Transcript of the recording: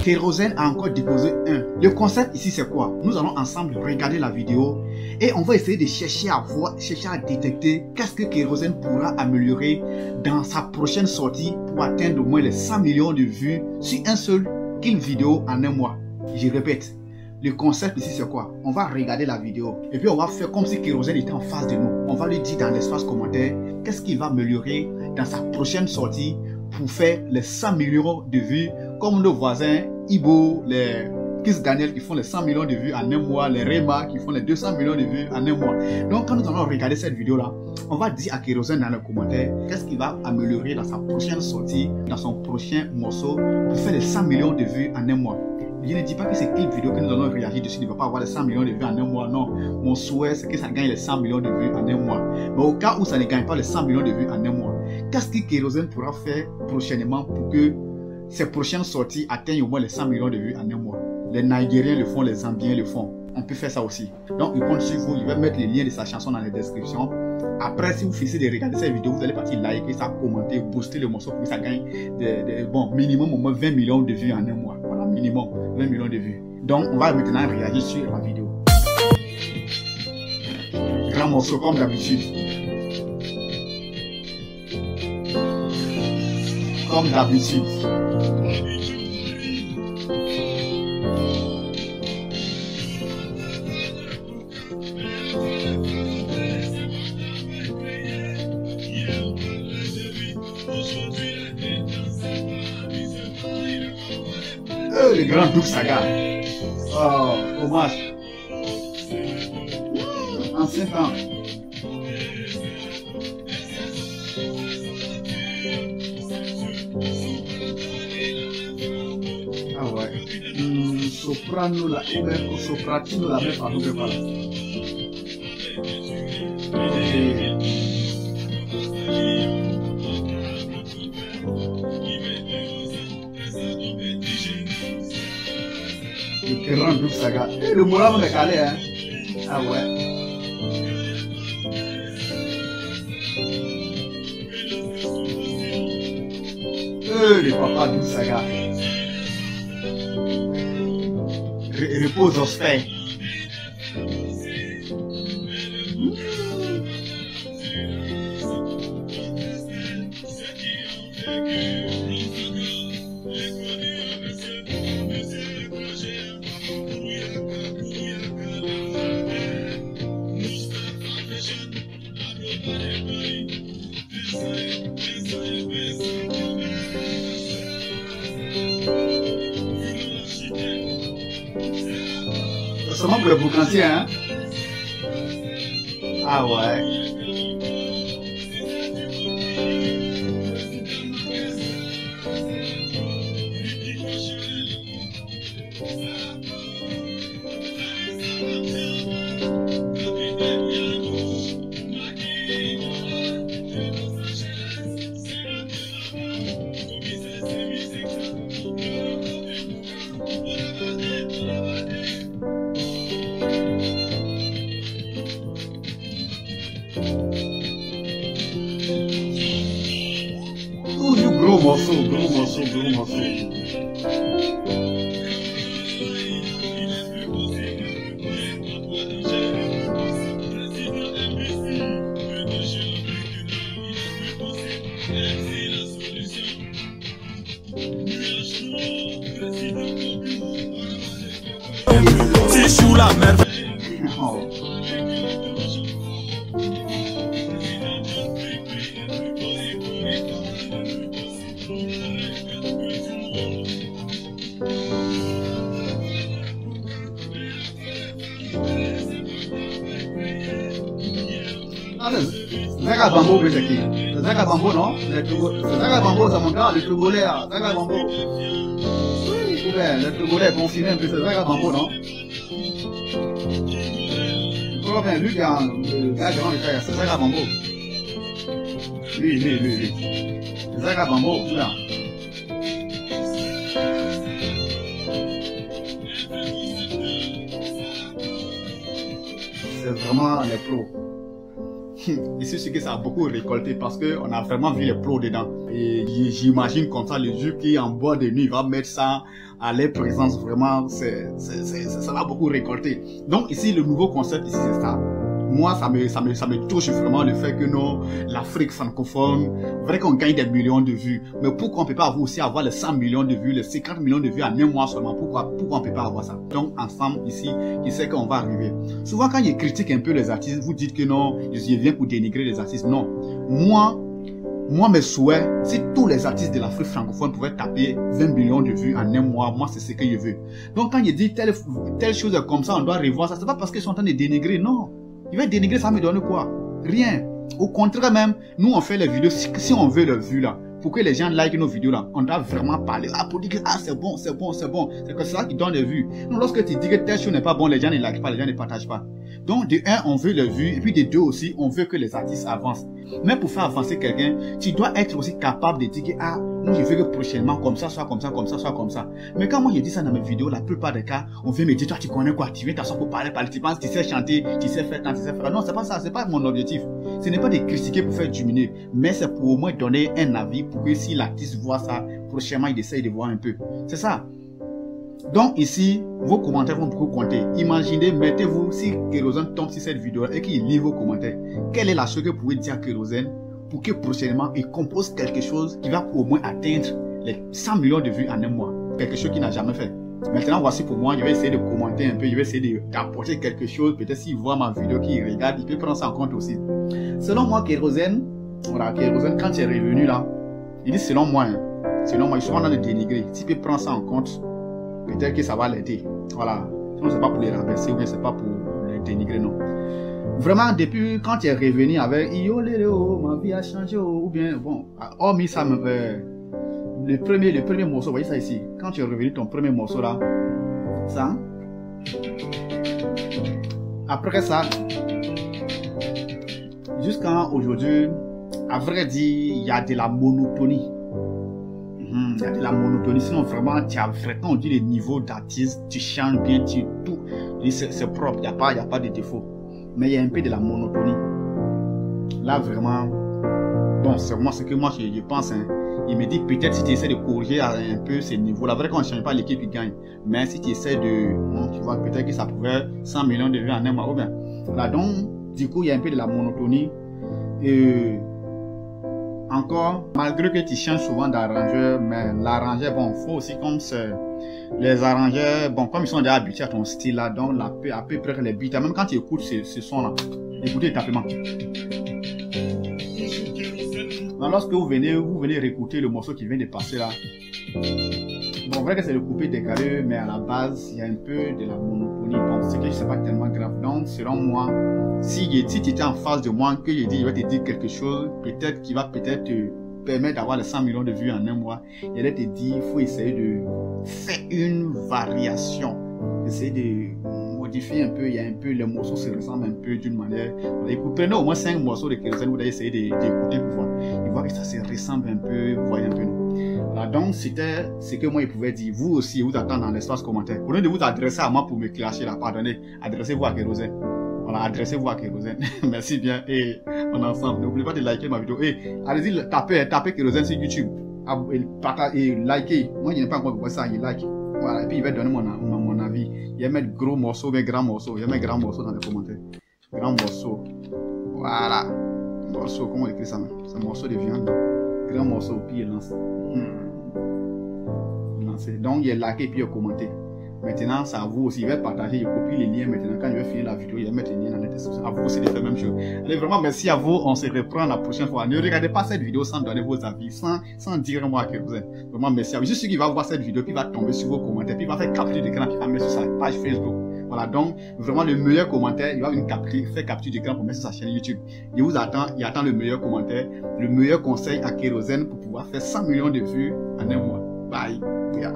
Kérosène a encore déposé un. Le concept ici c'est quoi? Nous allons ensemble regarder la vidéo et on va essayer de chercher à voir, chercher à détecter qu'est-ce que Kérosène pourra améliorer dans sa prochaine sortie pour atteindre au moins les 100 millions de vues sur un seul kill vidéo en un mois. Je répète, le concept ici c'est quoi? On va regarder la vidéo et puis on va faire comme si Kérosène était en face de nous. On va lui dire dans l'espace commentaire qu'est-ce qu'il va améliorer dans sa prochaine sortie pour faire les 100 millions de vues comme nos voisins Ibo, les Kiss Daniel qui font les 100 millions de vues en un mois, les Rema qui font les 200 millions de vues en un mois. Donc quand nous allons regarder cette vidéo là, on va dire à Kérosène dans les commentaires qu'est-ce qu'il va améliorer dans sa prochaine sortie, dans son prochain morceau pour faire les 100 millions de vues en un mois. Je ne dis pas que ces clips vidéo que nous allons réagir dessus ne va pas avoir les 100 millions de vues en un mois. Non, mon souhait c'est que ça gagne les 100 millions de vues en un mois. Mais au cas où ça ne gagne pas les 100 millions de vues en un mois, qu'est-ce que Kérosène pourra faire prochainement pour que ses prochaines sorties atteignent au moins les 100 millions de vues en un mois? Les Nigériens le font, les Zambiens le font. On peut faire ça aussi. Donc, il compte sur vous. Je vais mettre les liens de sa chanson dans la description. Après, si vous finissez de regarder cette vidéo, vous allez partir liker ça, commenter, booster le morceau pour que ça gagne bon, minimum au moins 20 millions de vues en un mois. Voilà, minimum 20 millions de vues. Donc, on va maintenant réagir sur la vidéo. Grand morceau comme d'habitude. Comme d'habitude. Le grand Douk Saga. Oh, hommage. Ancien temps. Ah ouais. Soprano la ou sopratino la même parole que voilà. Le grand Douk Saga. Le moral me calé, hein. Ah ouais. Le papa Douk Saga. Repose en paix. C'est seulement pour le boucantier, hein? Ah ouais. Gros morceau. C'est sous la mer. Zaga Bambo, c'est qui? Zaga Bambo, non? Zaga Bambo, c'est mon gars, le Togolais, Zaga Bambo. Oui, le Togolais confirmé un peu, c'est Zaga Bambo, non? Enfin, lui, le gars grand, c'est Zaga Bambo. Lui. Zaga Bambo, là. C'est vraiment les pros. Ici, c'est que ça a beaucoup récolté parce qu'on a vraiment vu les pros dedans. Et j'imagine comme ça, le jour qui est en bois de nuit, il va mettre ça à leur présence. Vraiment, ça va beaucoup récolter. Donc ici, le nouveau concept ici, c'est ça. Moi, ça me touche vraiment le fait que non, l'Afrique francophone, vrai qu'on gagne des millions de vues, mais pourquoi on peut pas aussi avoir les 100 millions de vues, les 50 millions de vues en un mois seulement? Pourquoi on peut pas avoir ça? Donc, ensemble, ici, je sais qu'on va arriver. Souvent, quand je critique un peu les artistes, vous dites que non, je viens pour dénigrer les artistes. Non. Moi, mes souhaits, si tous les artistes de l'Afrique francophone pouvaient taper 20 millions de vues en un mois, moi, c'est ce que je veux. Donc, quand je dis telle chose comme ça, on doit revoir ça, c'est pas parce qu'ils sont en train de dénigrer, non. Il va dénigrer, ça me donne quoi? Rien. Au contraire même, nous on fait les vidéos, si on veut les vues là, pour que les gens like nos vidéos là, on doit vraiment parler là pour dire que ah c'est bon, c'est bon, c'est bon. C'est que c'est ça qui donne les vues. Non, lorsque tu dis que telle chose n'est pas bon, les gens ne like pas, les gens ne partagent pas. Donc de un, on veut les vues, et puis de deux aussi, on veut que les artistes avancent. Mais pour faire avancer quelqu'un, tu dois être aussi capable de dire que ah, moi je veux que prochainement comme ça, soit comme ça, comme ça, soit comme ça. Mais quand moi je dis ça dans mes vidéos, la plupart des cas, on veut me dire toi tu connais quoi, tu viens t'asseoir pour parler, tu penses, tu sais chanter, tu sais faire tant, tu sais faire. Non, c'est pas ça, c'est pas mon objectif. Ce n'est pas de critiquer pour faire diminuer, mais c'est pour au moins donner un avis pour que si l'artiste voit ça, prochainement il essaye de voir un peu. C'est ça. Donc ici, vos commentaires vont beaucoup compter. Imaginez, mettez-vous, si Kérosène tombe sur cette vidéo et qu'il lit vos commentaires, quelle est la chose que vous pouvez dire à Kérosène pour que prochainement il compose quelque chose qui va au moins atteindre les 100 millions de vues en un mois. Quelque chose qu'il n'a jamais fait. Maintenant, voici pour moi, je vais essayer de commenter un peu, je vais essayer d'apporter quelque chose. Peut-être s'il voit ma vidéo, qu'il regarde, il peut prendre ça en compte aussi. Selon moi, Kérosène, voilà, Kérosène, quand il est revenu là, il dit selon moi, il est souvent dans le dénigrer. S'il peut prendre ça en compte, peut-être que ça va l'aider. Voilà. Sinon, c'est pas pour les rabaisser ou bien c'est pas pour les dénigrer, non. Vraiment, depuis quand tu es revenu avec Yo Léo, ma vie a changé, ou bien, bon, hormis ça, le premier morceau, vous voyez ça ici. Quand tu es revenu, ton premier morceau là, ça. Après ça, jusqu'à aujourd'hui, à vrai dire, il y a de la monotonie. Il y a de la monotonie, sinon vraiment, tu as vraiment, on dit le niveau d'artiste, tu chantes bien, tu tout, c'est propre, il n'y a pas de défaut. Mais il y a un peu de la monotonie. Là, vraiment, bon, c'est moi, ce que moi je pense, hein. Il me dit peut-être si tu essaies de corriger un peu ces niveaux-là, vrai qu'on ne change pas l'équipe qui gagne. Mais si tu essaies de, bon, tu vois, peut-être que ça pouvait 100 millions de vues en un mois, ou bien. Là, donc, du coup, il y a un peu de la monotonie. Et encore, malgré que tu changes souvent d'arrangeur, mais l'arrangeur, bon, faut aussi comme c'est les arrangeurs, bon, comme ils sont déjà habitués à ton style là, donc à peu près les beats, même quand tu écoutes ce son là, écoutez le tapement. Donc, lorsque vous venez réécouter le morceau qui vient de passer là, bon, vrai que c'est le coupé décalé, mais à la base, il y a un peu de la monotonie, bon, c'est que c'est pas tellement grave. Donc, selon moi, si tu étais en face de moi, que je vais te dire quelque chose, peut-être qui va peut-être te permettre d'avoir les 100 millions de vues en un mois, il allait te dire, il faut essayer de faire une variation, essayer de modifier un peu, il y a un peu, les morceaux se ressemblent un peu d'une manière. Prenez au moins 5 morceaux de Kérosène, vous allez essayer d'écouter pour voir. Il voit que ça se ressemble un peu, vous voyez un peu, non? Voilà, donc c'était ce que moi je pouvais dire. Vous aussi, vous attendez dans l'espace commentaire. Au lieu de vous adresser à moi pour me clasher là, pardonnez, adressez-vous à Kérosène. Voilà, adressez-vous à Kérosène. Merci bien et on est ensemble. N'oubliez pas de liker ma vidéo. Et allez-y, tapez Kérosène sur YouTube. Et likez. Moi, je n'ai pas encore vu ça, il like. Voilà, et puis il va donner mon avis. Il va mettre gros morceaux, mais grands morceaux. Il va mettre grands morceaux dans les commentaires. Grands morceaux. Voilà. Morceau, comment on écrit ça? C'est un morceau de viande. Grand morceau, puis il lance. Donc il est liké, puis il a commenté. Maintenant, c'est à vous aussi. Il va partager, il copie les liens. Maintenant, quand je vais finir la vidéo, il va mettre les liens dans la description. À vous aussi de faire la même chose. Allez, vraiment, merci à vous. On se reprend la prochaine fois. Ne regardez pas cette vidéo sans donner vos avis, sans dire moi que vous êtes. Vraiment, merci à vous. Je suis sûr qu'il va voir cette vidéo, puis il va tomber sur vos commentaires, puis il va faire capture d'écran, puis il va mettre sur sa page Facebook. Voilà, donc, vraiment, le meilleur commentaire, il va faire capture d'écran pour mettre sur sa chaîne YouTube. Il vous attend, il attend le meilleur commentaire, le meilleur conseil à Kérosène pour pouvoir faire 100 millions de vues en un mois. Bye. Yeah.